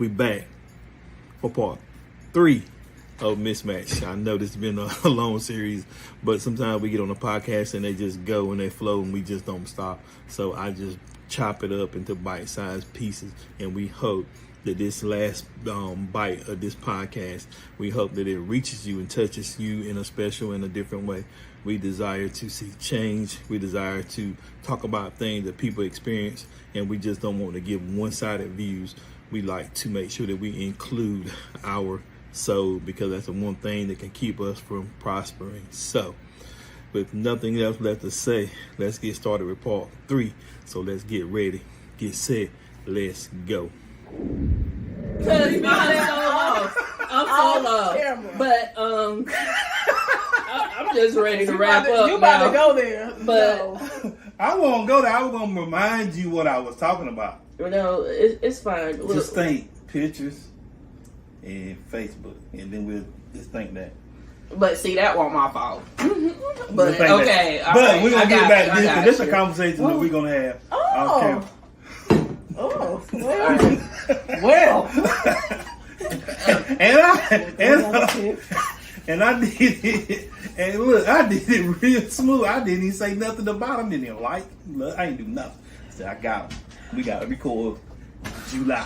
We back for part 3 of Mismatched. I know this has been a long series, but sometimes we get on a podcast and they just go and they flow and we just don't stop. So I just chop it up into bite-sized pieces, and we hope that this last bite of this podcast, we hope that it reaches you and touches you in a special and a different way. We desire to see change. We desire to talk about things that people experience, and we just don't want to give one-sided views. We like to make sure that we include our soul, because that's the one thing that can keep us from prospering. So, with nothing else left to say, let's get started with part 3. So let's get ready, get set, let's go. Cause mine's so lost. I'm so lost. But I'm just ready to wrap up. You about to go there. But no. I won't go there. I was gonna remind you what I was talking about. no, it's fine. Look, Just think pictures and Facebook, and then we'll just think that. but see, that wasn't my fault. We'll But think okay, that. all But right, we're gonna I get got back you, to this, I because this is got a you. conversation that we're gonna have. Oh. Okay. Well. And I did it. And look, I did it real smooth. I didn't even say nothing about him. Didn't even like. Look, I ain't do nothing. I said, I got him. We got to record July.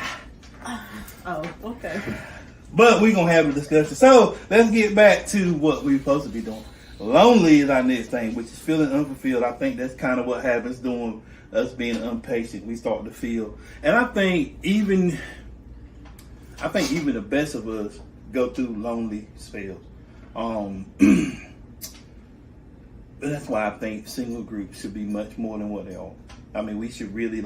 Oh, okay. But we're going to have a discussion. So let's get back to what we're supposed to be doing. Lonely is our next thing, which is feeling unfulfilled. I think that's kind of what happens doing us being impatient. We start to feel. And I think even the best of us go through lonely spells. But that's why I think single groups should be much more than what they are. I mean, we should really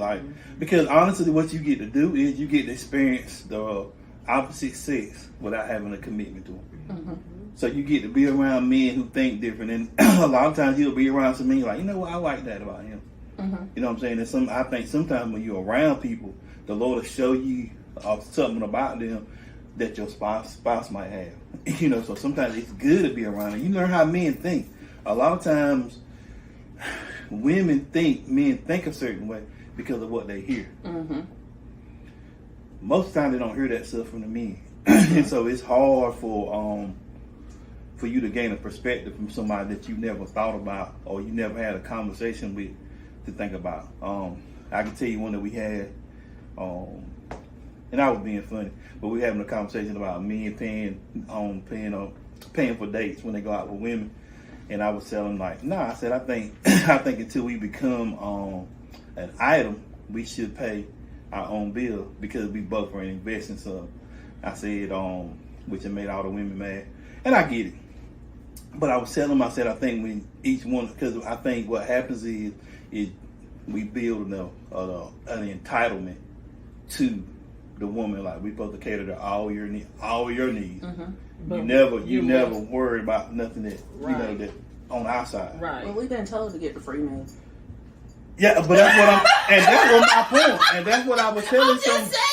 because honestly, what you get to do is you get to experience the opposite sex without having a commitment to them. Mm-hmm. So you get to be around men who think different, and a lot of times you'll be around some men like, you know what, I like that about him. Mm-hmm. You know what I'm saying? And I think sometimes when you're around people, the Lord will show you something about them that your spouse might have. You know, so sometimes it's good to be around them. You learn how men think. A lot of times, men think a certain way because of what they hear. Mm-hmm. Most of the time, they don't hear that stuff from the men, and so it's hard for you to gain a perspective from somebody that you never thought about or you never had a conversation with to think about. I can tell you one that we had, and I was being funny, but we were having a conversation about men paying for dates when they go out with women. And I was telling them, I said, I think until we become an item, we should pay our own bill because we both are investing. So I said, which it made all the women mad. And I get it. But I was telling them, I said, I think we each one, because I think what happens is we build an entitlement to the woman. Like, we supposed to cater to all your needs. Mm-hmm. You never worry about nothing that you know that on our side. Right. Well, we've been told to get the free meal. Yeah, but that was my point, and that's what I was telling I'm them. just saying.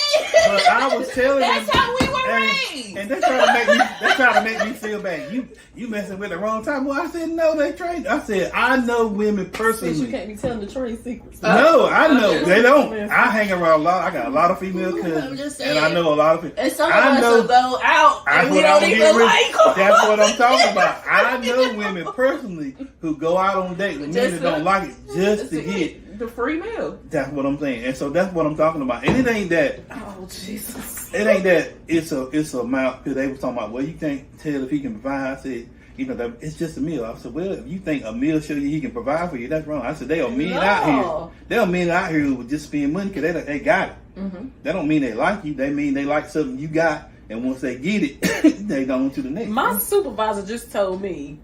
But I was telling That's them, how we were raised. and they try to make me feel bad. You messing with the wrong time. Well, I said no, they trained. I said I know women personally. Since you can't be telling the trade secrets. No, I know just- they don't. I hang around a lot. I got a lot of female cousins, just and I saying. know a lot of people. And some of us will go out and we don't even like them. That's what I'm talking about. I know women personally who go out on dates with men that don't like it just to get. The free meal. That's what I'm saying, and so that's what I'm talking about. And it ain't that. Oh, Jesus. It ain't that. It's a amount. Because they was talking about, well, you can't tell if he can provide. I said, it's just a meal. I said, well, if you think a meal show you he can provide for you, that's wrong. I said, there are men out here. There are men out here who would just spend money because they got it. Mm-hmm. That don't mean they like you. They mean they like something you got, and once they get it, they go on to the next. My supervisor just told me,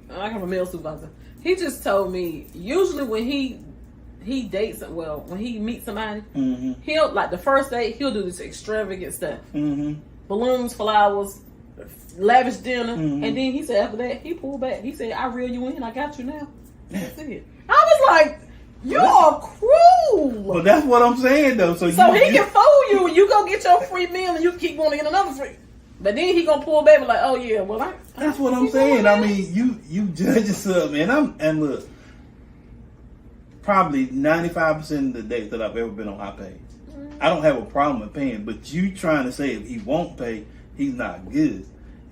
I have a male supervisor. He just told me, usually when he dates, when he meets somebody, Mm-hmm. he'll, like the first date, he'll do this extravagant stuff. Mm-hmm. Balloons, flowers, lavish dinner. Mm-hmm. And then he said after that, he pulled back. He said, I reel you in, I got you now. That's it. I was like, you are cruel. But that's what I'm saying, though. So he can fool you. You go get your free meal and you keep wanting to get another free. But then he gonna pull back and like, oh yeah, well that's what I'm saying. I mean, you judge yourself, man. And look, probably 95% of the dates that I've ever been on, I paid. I don't have a problem with paying, but you trying to say if he won't pay, he's not good.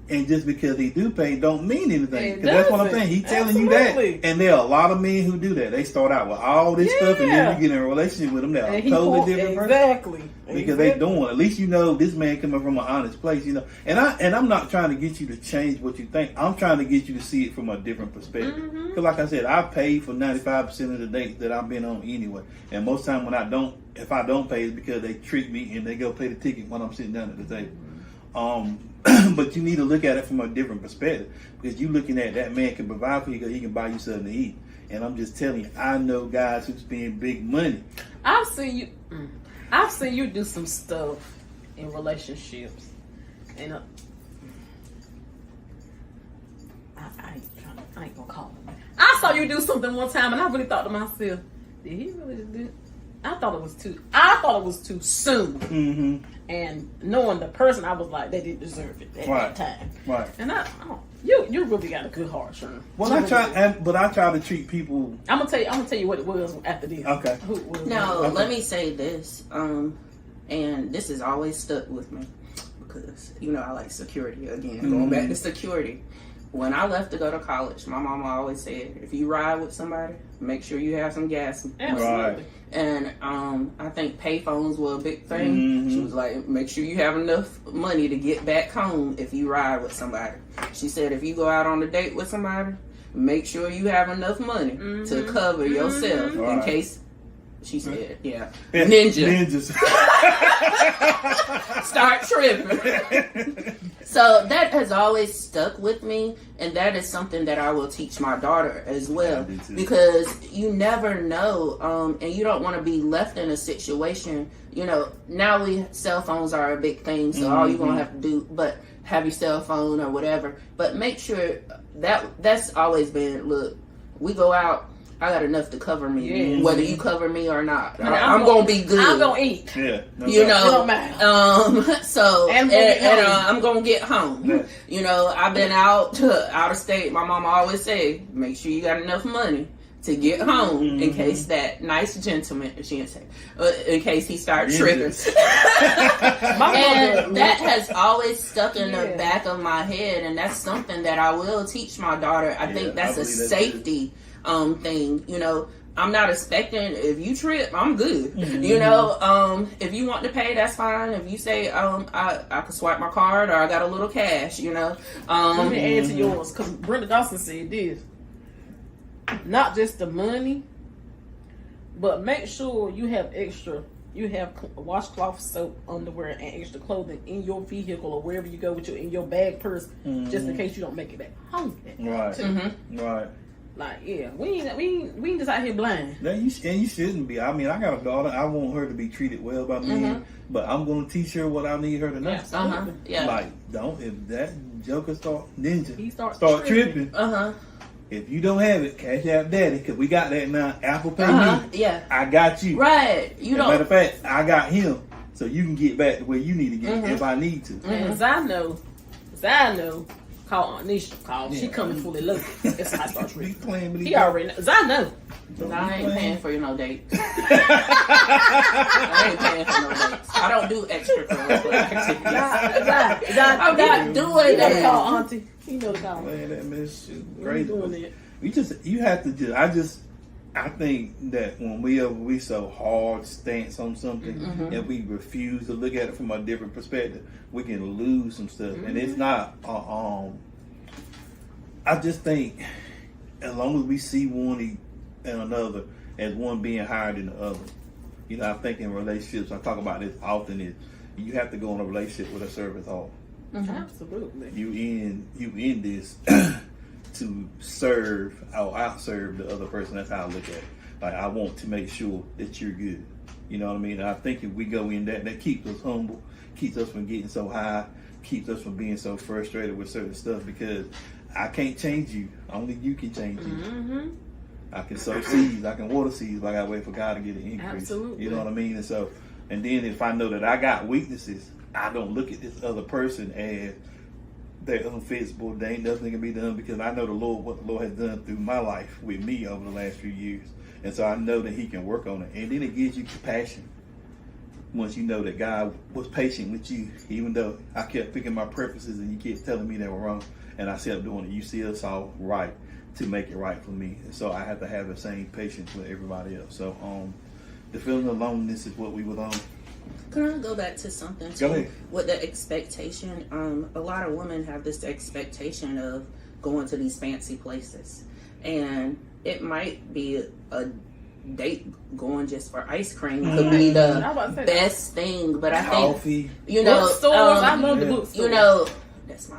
And just because he do pay don't mean anything. Because that's what I'm saying. He's telling you that. And there are a lot of men who do that. They start out with all this stuff and then you get in a relationship with them that are a totally different person. Exactly. Because they doing. At least you know this man coming from an honest place, you know. And I'm not trying to get you to change what you think. I'm trying to get you to see it from a different perspective. Because like I said, I paid for 95% of the dates that I've been on anyway. And most time when if I don't pay, it's because they trick me and they go pay the ticket when I'm sitting down at the table. But you need to look at it from a different perspective, because you looking at that man can provide for you because he can buy you something to eat. And I'm just telling you, I know guys who spend big money. I've seen you do some stuff in relationships, and I ain't gonna call him. I saw you do something one time, and I really thought to myself, did he really do it? I thought it was too soon. Mm-hmm. And knowing the person, I was like, they didn't deserve it at that time. Right. And you really got a good heart, Sherman. Well, I try to treat people. I'm gonna tell you what it was after this. Okay. Let me say this. And this has always stuck with me because I like security again. Going back to security. When I left to go to college, my mama always said, if you ride with somebody, make sure you have some gas. Absolutely. And I think payphones were a big thing. She was like, make sure you have enough money to get back home if you ride with somebody. She said, if you go out on a date with somebody, make sure you have enough money to cover yourself in case. She said, ninjas. Start tripping. So that has always stuck with me, and that is something that I will teach my daughter as well, because you never know, and you don't want to be left in a situation. Now cell phones are a big thing, so all you're gonna have to do, but have your cell phone or whatever. But make sure that's always been. Look, we go out. I got enough to cover me, whether you cover me or not. I'm gonna be good. I'm gonna eat. Yeah, it don't matter. So I'm gonna get home. Yeah. I've been out of state. My mama always say, make sure you got enough money to get home in case that nice gentleman, she didn't say, in case he starts tripping. And that has always stuck in the back of my head, and that's something that I will teach my daughter. I think that's a safety thing. I'm not expecting, if you trip, I'm good. If you want to pay, that's fine. If you say I can swipe my card or I got a little cash, Let me add to yours, because Brenda Dawson said this. Not just the money, but make sure you have washcloth, soap, underwear, and extra clothing in your vehicle or wherever you go with in your bag, purse, just in case you don't make it back home. Right. Like, we ain't just out here blind. You shouldn't be. I mean, I got a daughter. I want her to be treated well by me, but I'm going to teach her what I need her to know. Yeah. Like, if that joker he start tripping. If you don't have it, cash out daddy, because we got that now. Apple Pay me. Yeah. I got you. Right. Matter of fact, I got him, so you can get back to where you need to get if I need to. And I know. Call Aunt Nisha. She coming fully loaded. That's how I start tripping. He already knows. I know. I ain't paying for no dates. I ain't paying for no dates. I don't do extracurricular activities. I'm not doing that. You call Auntie. You know the call. Man, that mess is crazy. You have to I think that when we so hard stance on something and we refuse to look at it from a different perspective, we can lose some stuff. And it's not. I just think as long as we see one and another as one being higher than the other, I think in relationships, I talk about this often, is you have to go in a relationship with a service off. Absolutely. You in this to serve or outserve the other person. That's how I look at it. Like, I want to make sure that you're good. You know what I mean? And I think if we go in that keeps us humble, keeps us from getting so high, keeps us from being so frustrated with certain stuff, because I can't change you. Only you can change you. I can sow seeds, I can water seeds, but I gotta wait for God to get an increase. Absolutely. You know what I mean? And then if I know that I got weaknesses, I don't look at this other person as they're unfixable. There ain't nothing that can be done, because I know what the Lord has done through my life with me over the last few years. And so I know that He can work on it. And then it gives you compassion. once you know that God was patient with you, even though I kept picking my preferences and you kept telling me they were wrong, and I kept doing it, you still saw right to make it right for me. And so I have to have the same patience with everybody else. So the feeling of loneliness is what we were on. Can I go back to something too? Go ahead. With the expectation, a lot of women have this expectation of going to these fancy places, and it might be a date going just for ice cream could be the best thing. But I think, you know, bookstores, I love the bookstores. You know, that's my.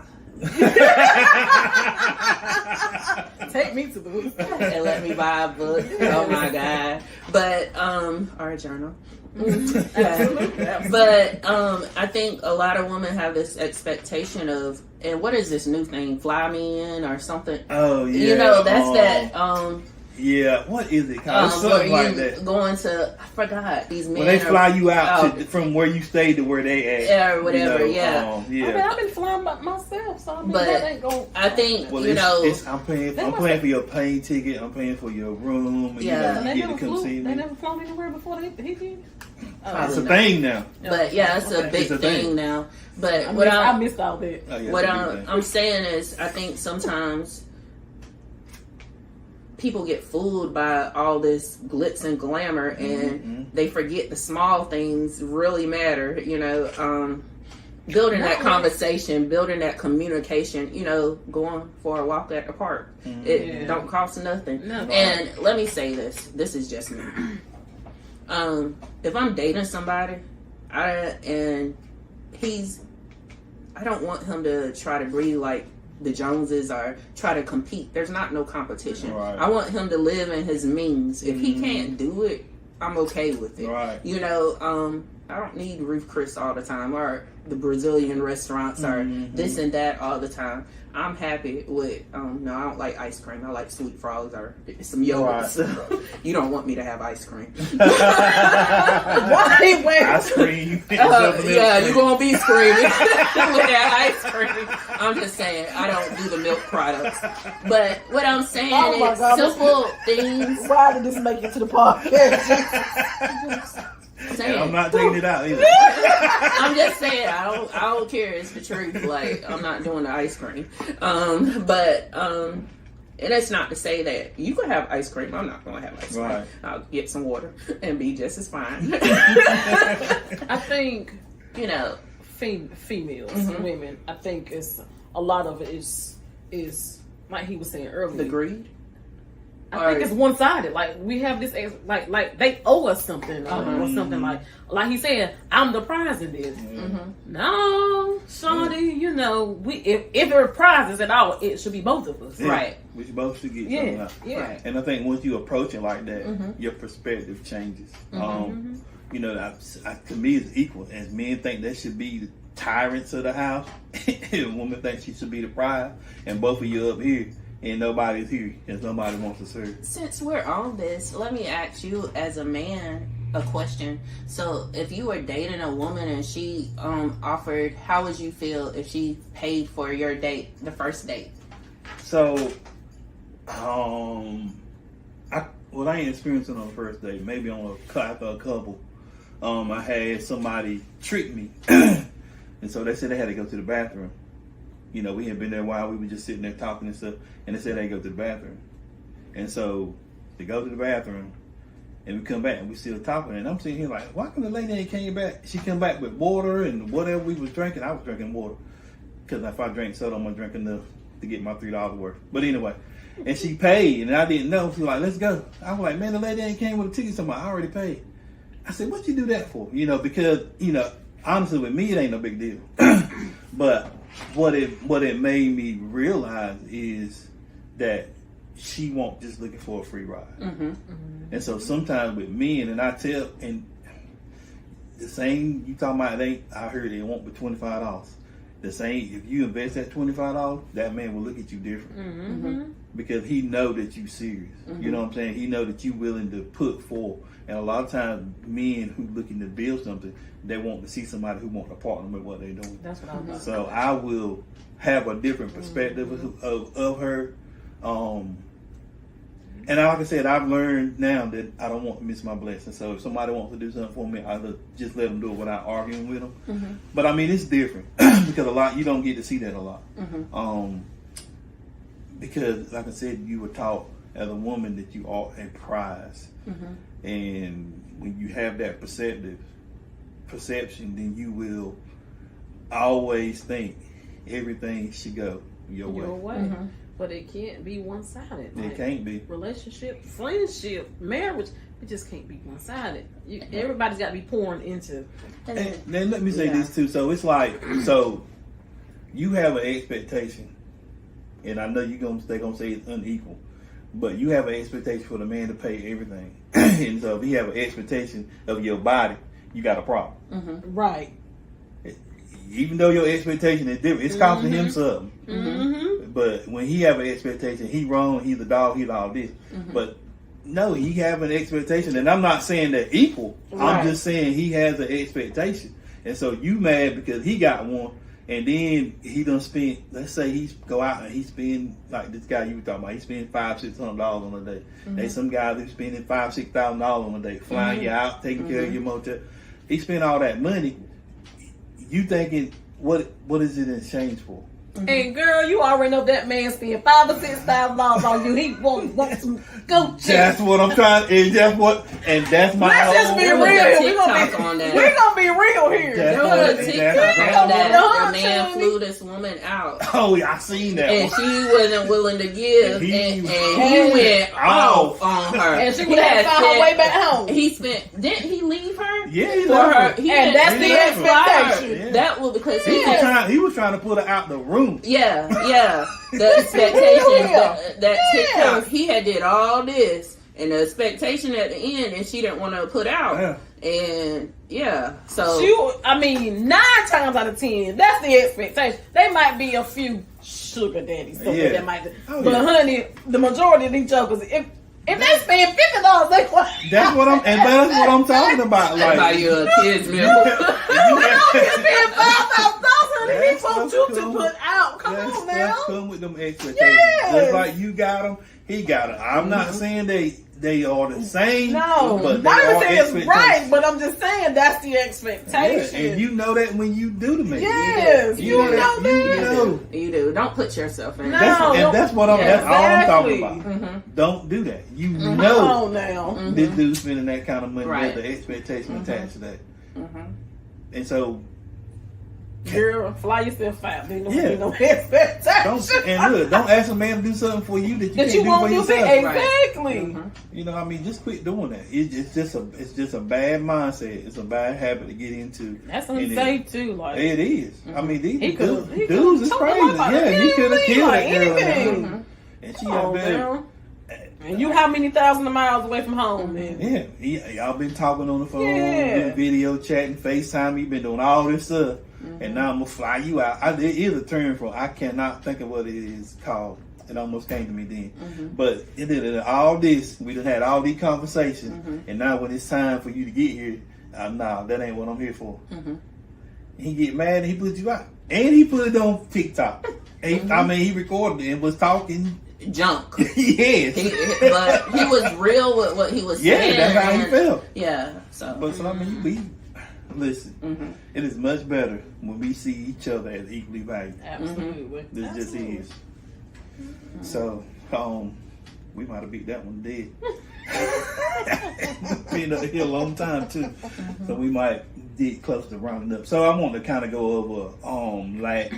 Take me to the bookstore and let me buy a book. Oh my God! But or a journal. But I think a lot of women have this expectation of, and what is this new thing? Fly me in or something? Oh yeah. You know, that's that. Yeah, what is it called? Something like that. Going to, I forgot, these men. When they fly you out from where you stayed to where they at. Or whatever, you know, yeah. I mean, I've been flying by myself, so I mean, but that ain't going. I think, well, you know. I'm paying for your plane ticket, I'm paying for your room, and yeah. you get to come see me. They never flown anywhere before he did. It's a thing now. But yeah, it's a big thing now. But I missed all that. Oh, yeah, what I'm saying is, I think sometimes people get fooled by all this glitz and glamour, and they forget the small things really matter. You know, building that conversation, building that communication. You know, going for a walk at the park. It don't cost nothing. No. And let me say this. This is just me. If I'm dating somebody, I don't want him to try to breathe like the Joneses or try to compete. There's not no competition. Right. I want him to live in his means. If he can't do it, I'm okay with it. Right. You know, I don't need Ruth Chris all the time or the Brazilian restaurants or this and that all the time. I'm happy with, no, I don't like ice cream. I like sweet frogs or some yogurt. So you don't want me to have ice cream. Ice cream. Yeah, you're going to be screaming with that ice cream. I'm just saying, I don't do the milk products. But what I'm saying is simple things. Why did this make it to the podcast? Saying. I'm not taking it out either. I'm just saying, I don't care. It's the truth. Like, I'm not doing the ice cream. And it's not to say that you can have ice cream. I'm not going to have ice cream. Right. I'll get some water and be just as fine. I think, you know, females, women. I think it's a lot of it is like he was saying earlier. The greed. I think it's one-sided. Like we have this, like they owe us something or something. Like he said, I'm the prize in this. No, Shawty, you know, if there are prizes at all, it should be both of us, right? We both should get something out. Yeah. Right. And I think once you approach it like that, your perspective changes. You know, to me, it's equal. As men think they should be the tyrants of the house, and women think she should be the prize, and both of you up here. And nobody's here because nobody wants to serve. Since we're on this, let me ask you as a man a question. So if you were dating a woman and she offered, how would you feel if she paid for your date, the first date? So, I ain't experienced it on the first date. Maybe on after a couple. I had somebody trick me. And so they said they had to go to the bathroom. You know, we had been there a while. We were just sitting there talking and stuff. And they said they go to the bathroom. And so they go to the bathroom. And we come back and we still talking. And I'm sitting here like, why come the lady ain't came back? She came back with water and whatever we was drinking. I was drinking water. Because if I drink soda, I'm going to drink enough to get my $3 worth. But anyway. And she paid. And I didn't know. She was like, let's go. I was like, man, the lady ain't came with a ticket. So I already paid. I said, what you do that for? You know, because, you know, honestly with me, it ain't no big deal. But what it made me realize is that she won't just looking for a free ride. And so sometimes with men, and I tell, and the same you talking about, I heard it won't be $25. The same, if you invest that $25, that man will look at you different because he know that you serious. You know what I'm saying? He know that you willing to put forth. And a lot of times, men who looking to build something, they want to see somebody who want to partner with what they're doing. That's what I'm about. So I will have a different perspective of her. And And like I said, I've learned now that I don't want to miss my blessing. So if somebody wants to do something for me, I just let them do it without arguing with them. Mm-hmm. But I mean, it's different because you don't get to see that a lot. Mm-hmm. Because like I said, you were taught as a woman that you are a prize. Mm-hmm. And when you have that perception, then you will always think everything should go your way. Mm-hmm. But it can't be one-sided. It can't be. Relationship, friendship, marriage, it just can't be one-sided. Everybody's got to be pouring into. And then let me say this too. So it's like, so you have an expectation, and I know they're gonna say it's unequal, but you have an expectation for the man to pay everything. And so if he have an expectation of your body, you got a problem. Mm-hmm. Right. Even though your expectation is different, it's costing him something. Mm-hmm. But when he have an expectation, he wrong, he's a dog, he's all this. Mm-hmm. But no, he have an expectation, and I'm not saying that equal. Right. I'm just saying he has an expectation, and so you mad because he got one, and then he done spent. Let's say he go out and he spend like this guy you were talking about. He spend $500-600 on a day. Mm-hmm. There's some guys who spending $5,000-6,000 on a day, flying you out, taking care of your motel. He spent all that money. You thinking what is it in exchange for? And girl, you already know that man spent $5,000 or $6,000 on you. He want some goat cheese. That's what I'm trying. And that's my. Let's just be real. We're gonna be real here. There was a TikTok on that the man flew this woman out. Oh, I seen that. And one. she wasn't willing to give, and he went off on her. And she would have found her way back home. Didn't he leave her? Yeah, he for left her. her. And that's the expectation. Yeah. That was because He was trying to put her out the room. Yeah. The expectation, that TikTok, he had did all this, and the expectation at the end, and she didn't want to put out. Yeah. And so 9 times out of 10, that's the expectation. They might be a few sugar daddies, that might. But honey, the majority of these jokers, if they spend $50, they want. That's what I'm talking about. Like, buy you a kid's meal. You spend $5,000. He want you to put out. Come on now. Let's come with them expectations. Yes. Just like you got them, he got them. I'm not saying they are the same. No, but not they are saying it's right, expectations. but I'm just saying that's the expectation. Yeah, and you know that when you do the man. Yes, you know that. You do. Don't put yourself in. No. That's all I'm talking about. Mm-hmm. Don't do that. You Come know on now. this dude spending that kind of money. Right. There's the expectation attached to that. Mm-hmm. And so, Girl, fly yourself out. There's no don't expectation. don't ask a man to do something for you that you That can't you do won't for do yourself. exactly. Mm-hmm. You know, I mean, just quit doing that. It's just a bad mindset. It's a bad habit to get into. That's unsafe too. Like It is. I mean, these he dudes could've is told crazy. him about Yeah, he could have killed that girl. anything. Now. And she Come got on better. now. And you how many thousands of miles away from home, man? Yeah, y'all been talking on the phone, Yeah. doing video chatting, FaceTime. You've been doing all this stuff, and now I'm gonna fly you out. It is a term for I cannot think of what it is called. It almost came to me then, but it did all this. We done had all these conversations, and now when it's time for you to get here, nah, that ain't what I'm here for. He get mad and he put you out, and he put it on TikTok. And, I mean, he recorded it and was talking. Junk. Yes. But he was real with what he was saying. Yeah, that's how he felt. Yeah. So. But I mean, listen. It is much better when we see each other as equally valued. Absolutely. This just is. So, we might have beat that one dead. Been up here a long time too, so we might get close to rounding up. So I want to kind of go over lack,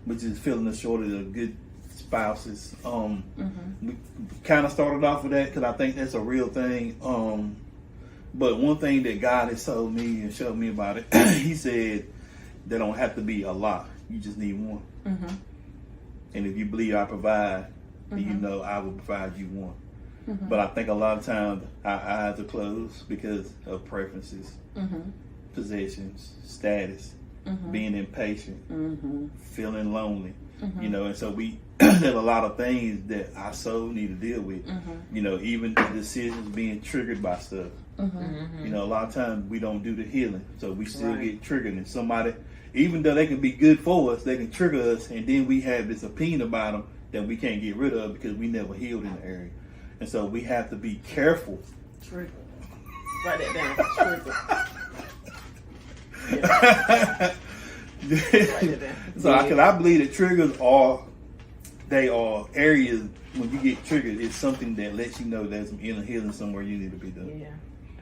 which is feeling the shortage of good spouses. We kind of started off with that because I think that's a real thing. But one thing that God has told me and showed me about it, He said there don't have to be a lot. You just need one. And if you believe I provide, then you know I will provide you one. But I think a lot of times our eyes are closed because of preferences, possessions, status, being impatient, feeling lonely. You know, and so there's a lot of things that our soul need to deal with. You know, even the decisions being triggered by stuff. You know, a lot of times we don't do the healing, so we still get triggered. And somebody, even though they can be good for us, they can trigger us, and then we have this opinion about them that we can't get rid of because we never healed in the area. And so we have to be careful. Trigger. Write that down. Trigger. So, because I believe that triggers are areas when you get triggered. It's something that lets you know there's some inner healing somewhere you need to be done. Yeah.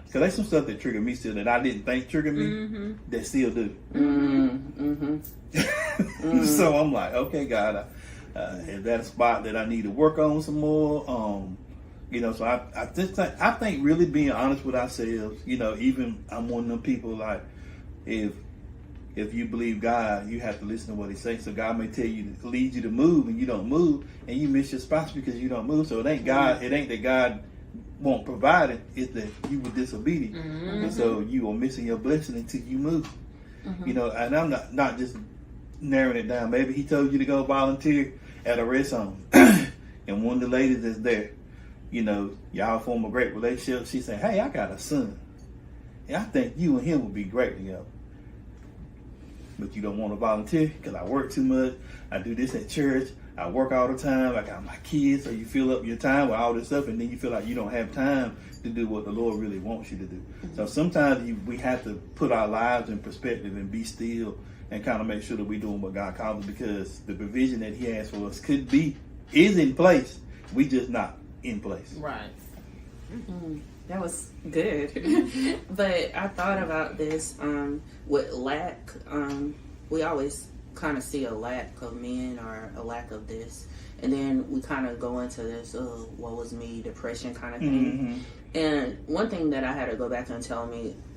Because there's some stuff that triggered me still that I didn't think triggered me that still do. So I'm like, okay, God, is that a spot that I need to work on some more? You know, so I think really being honest with ourselves. You know, even I'm one of them people like if you believe God, you have to listen to what He says. So God may tell you to lead you to move, and you don't move, and you miss your spots because you don't move. So it ain't God. It ain't that God won't provide it. It's that you were disobedient, and so you are missing your blessing until you move. You know, and I'm not just narrowing it down. Maybe He told you to go volunteer at a rest home, and one of the ladies that's there, you know, y'all form a great relationship. She said, "Hey, I got a son, and I think you and him would be great together." But you don't want to volunteer because I work too much. I do this at church. I work all the time. I got my kids. So you fill up your time with all this stuff, and then you feel like you don't have time to do what the Lord really wants you to do. So sometimes we have to put our lives in perspective and be still and kind of make sure that we're doing what God calls us, because the provision that He has for us is in place. We just not in place. Right. That was good. But I thought about this with lack. We always kind of see a lack of men or a lack of this. And then we kind of go into this, oh, what was me, depression kind of thing. And one thing that I had to go back and tell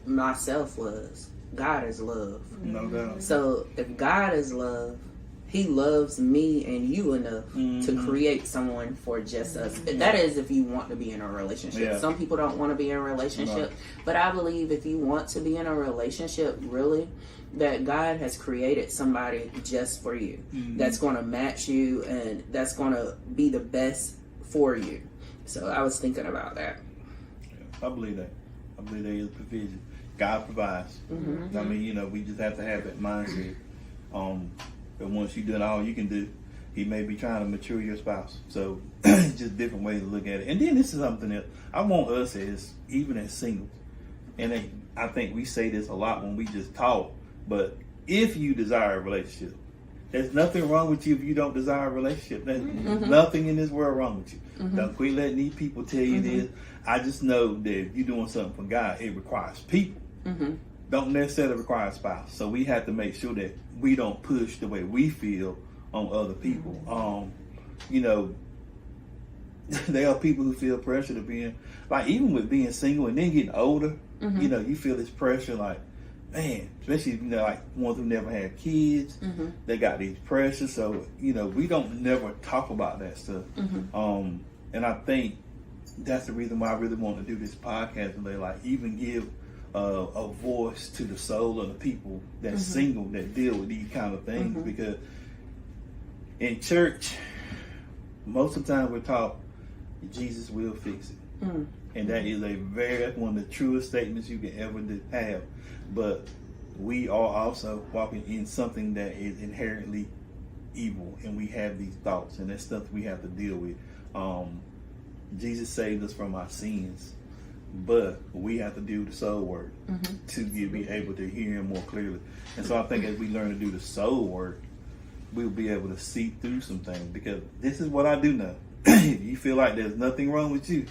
myself was, God is love. No doubt. So if God is love, He loves me and you enough to create someone for just us. That is if you want to be in a relationship. Yeah. Some people don't want to be in a relationship. But I believe if you want to be in a relationship, really, that God has created somebody just for you. That's going to match you and that's going to be the best for you. So I was thinking about that. Yeah, I believe that. I believe there is provision. God provides. I mean, you know, we just have to have that mindset. But once you've done all you can do, He may be trying to mature your spouse. So just different ways to look at it. And then this is something that I want us even as singles, and I think we say this a lot when we just talk, but if you desire a relationship, there's nothing wrong with you if you don't desire a relationship. There's nothing in this world wrong with you. Don't quit letting these people tell you this. I just know that if you're doing something for God, it requires people. Don't necessarily require a spouse. So we have to make sure that we don't push the way we feel on other people. You know, there are people who feel pressure to be like, even with being single and then getting older, you know, you feel this pressure like, man, especially, you know, like ones who never had kids, they got these pressures. So, you know, we don't never talk about that stuff. And I think that's the reason why I really want to do this podcast today, like even give a voice to the soul of the people that's single, that deal with these kind of things. Because in church, most of the time we're taught Jesus will fix it. And that is that's one of the truest statements you can ever have. But we are also walking in something that is inherently evil, and we have these thoughts, and that's stuff we have to deal with. Jesus saved us from our sins, but we have to do the soul work to be able to hear Him more clearly. And so I think as we learn to do the soul work, we'll be able to see through some things, because this is what I do know. If you feel like there's nothing wrong with you,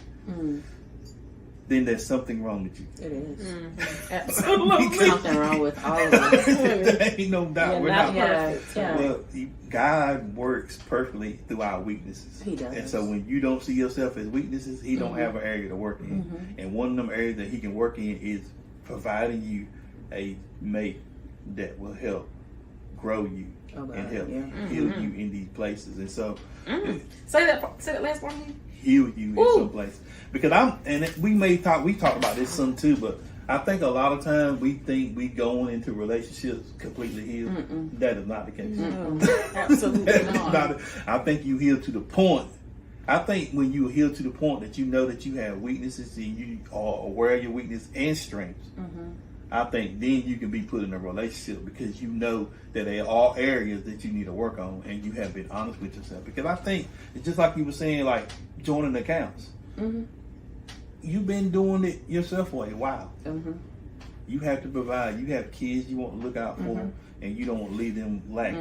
then there's something wrong with you. It is. Absolutely. Something wrong with all of us. There ain't no doubt. Yeah, We're not perfect. Yeah. Well, God works perfectly through our weaknesses. He does. And so when you don't see yourself as weaknesses, He don't have an area to work in. And one of them areas that He can work in is providing you a mate that will help grow you and help heal you in these places. And so Say that last part again. heal you in some place. Because we talked about this some too, but I think a lot of times we think we going into relationships completely healed. That is not the case. Absolutely not. I think you heal to the point. I think when you heal to the point that you know that you have weaknesses and you are aware of your weakness and strengths, I think then you can be put in a relationship, because you know that there are areas that you need to work on, and you have been honest with yourself. Because I think it's just like you were saying, like joining accounts. you've been doing it yourself for a while. Mm-hmm. You have to provide. You have kids you want to look out for, and you don't want to leave them lack.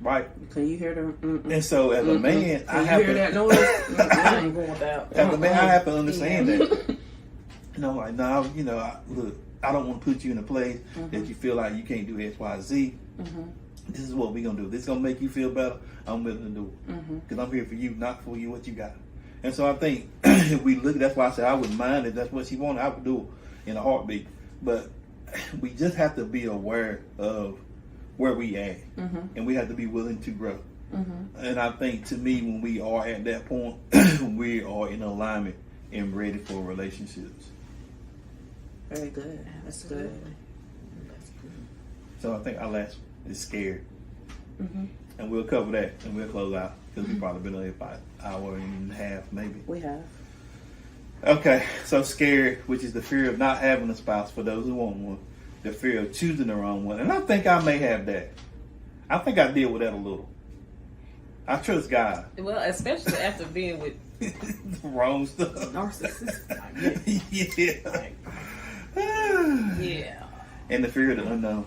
Right? Can you hear them? And so, as a man, I have hear to. that noise? I ain't going without. As a man, I have to understand that. Like now, look, I don't want to put you in a place that you feel like you can't do X, Y, Z. This is what we're gonna do. This is gonna make you feel better. I'm willing to do it because I'm here for you, not for you. What you got. And so I think if we look, that's why I said I wouldn't mind if that's what she wanted. I would do it in a heartbeat. But we just have to be aware of where we at, and we have to be willing to grow. And I think, to me, when we are at that point, we are in alignment and ready for relationships. Very good. That's good. So I think our last is scared, and we'll cover that and we'll close out because we've probably been on here about an hour and a half, maybe. We have. Okay, so scared, which is the fear of not having a spouse for those who want one, the fear of choosing the wrong one. And I think I may have that. I think I deal with that a little. I trust God. Well, especially after being with The wrong stuff. narcissists. Yeah. Yeah. And the fear of the unknown.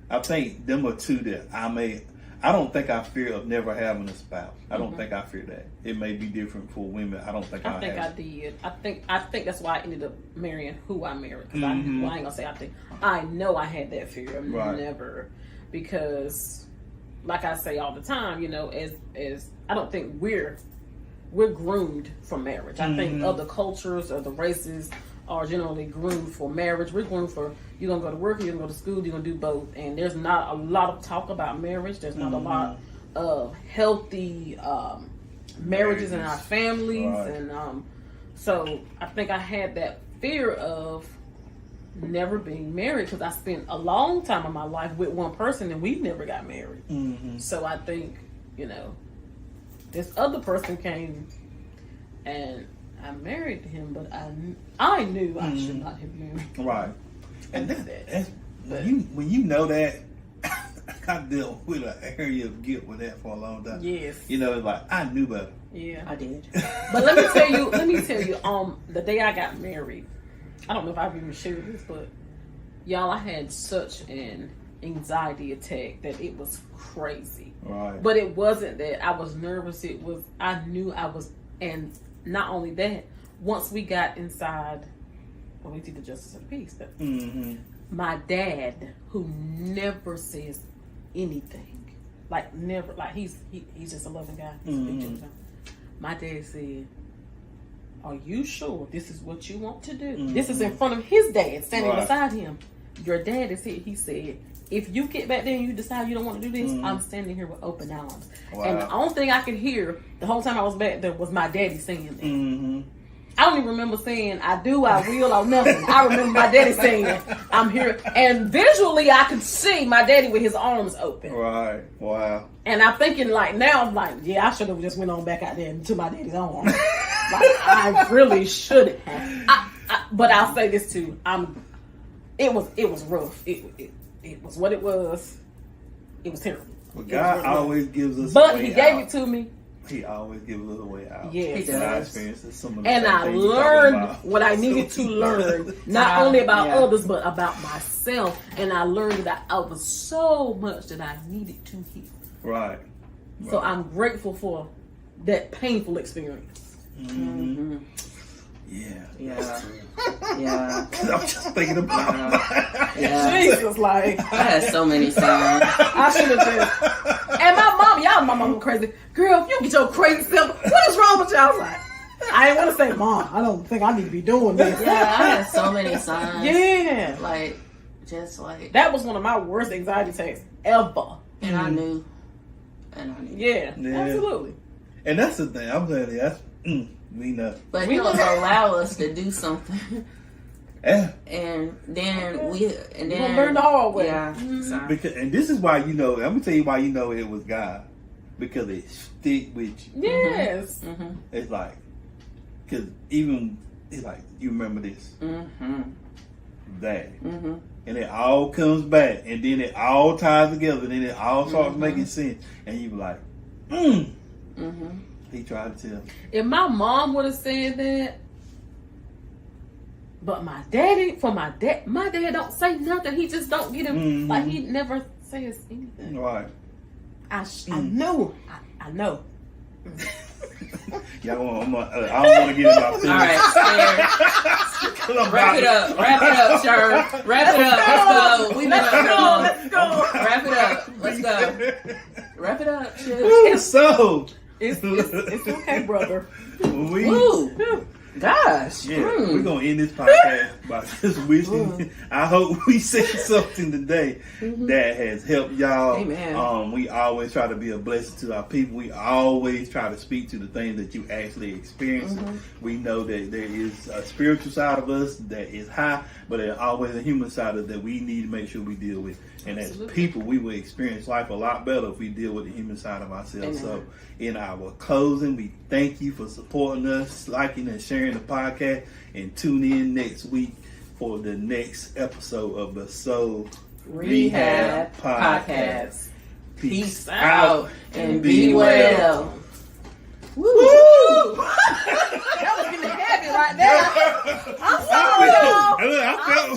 I think them are two that I don't think I fear of never having a spouse. I don't think I fear that. It may be different for women. I don't think I think have. I did. I think that's why I ended up marrying who I married. Cause I ain't gonna say I think. I know I had that fear of never, because, like I say all the time, as I don't think we're groomed for marriage. I think other cultures, other races are generally groomed for marriage. We're groomed for, you're going to go to work, you're going to go to school, you're going to do both. And there's not a lot of talk about marriage. There's not a lot of healthy marriages in our families. Right. And so I think I had that fear of never being married because I spent a long time of my life with one person and we never got married. So I think, this other person came and I married him, but I knew I should not have married him. Right. And that's when you know that, I dealt with an area of guilt with that for a long time. Yes. It's like, I knew better. Yeah. I did. But let me tell you, the day I got married, I don't know if I've even shared this, but y'all, I had such an anxiety attack that it was crazy. Right. But it wasn't that I was nervous. It was, I knew I was, and not only that, once we got inside, well, we see the justice of the peace, but my dad, who never says anything, he's just a loving guy. My dad said, "Are you sure this is what you want to do?" This is in front of his dad, standing beside him. Your dad is here. He said, "If you get back there and you decide you don't want to do this, I'm standing here with open arms." Wow. And the only thing I could hear the whole time I was back there was my daddy saying that. I don't even remember saying I do, I will, or nothing. I remember my daddy saying, "I'm here." And visually I could see my daddy with his arms open. Right. Wow. And I'm thinking now, I'm like, yeah, I should have just went on back out there into my daddy's arms. I really should have. But I'll say this too. It was rough. It was what it was. It was terrible. Well, God always gives us but a way He gave out. it to me. He always gives us a way out. Yes. And I experienced some of the And same I things you're learned talking about. what I needed to learn, not only about others, but about myself. And I learned that I was so much that I needed to heal. Right. So I'm grateful for that painful experience. Yeah. Yeah. I'm just thinking about Jesus, I had so many signs. I should have just. And my mom was crazy. Girl, if you get your crazy self, what is wrong with you? I was like, I didn't want to say, "Mom, I don't think I need to be doing this." Yeah, I had so many signs. Yeah. That was one of my worst anxiety attacks ever. And I knew. Yeah, absolutely. And that's the thing. I'm telling you, that's we know. But He'll allow us to do something. Yeah. And then we learn the hard way. Yeah. And this is why I'm gonna tell you why it was God. Because it stick with you. Yes. It's like, because even it's like you remember this, that, and it all comes back, and then it all ties together, and then it all starts making sense, and you be like, He tried to tell. If my mom would have said that, but my daddy, my dad don't say nothing. He just don't get him, like he never says anything. Right. I know. Y'all want, I don't want to get in my feelings. All right, wrap it up, Sharon. Wrap it up. Let's go. Let's go. Wrap it up. Let's go. Wrap it up, Sharon. So It's okay, brother. we. Ooh. Gosh. Yeah, we're gonna end this podcast by just wishing. I hope we said something today that has helped y'all. Amen. We always try to be a blessing to our people. We always try to speak to the things that you actually experience. We know that there is a spiritual side of us that is high, but there's always a human side of that we need to make sure we deal with. And as people, we will experience life a lot better if we deal with the human side of ourselves. Amen. So, in our closing, we thank you for supporting us, liking and sharing the podcast, and tune in next week for the next episode of the Soul Rehab Podcast. Peace out and be well. Woo! That was getting heavy right there. I'm sorry, y'all. I felt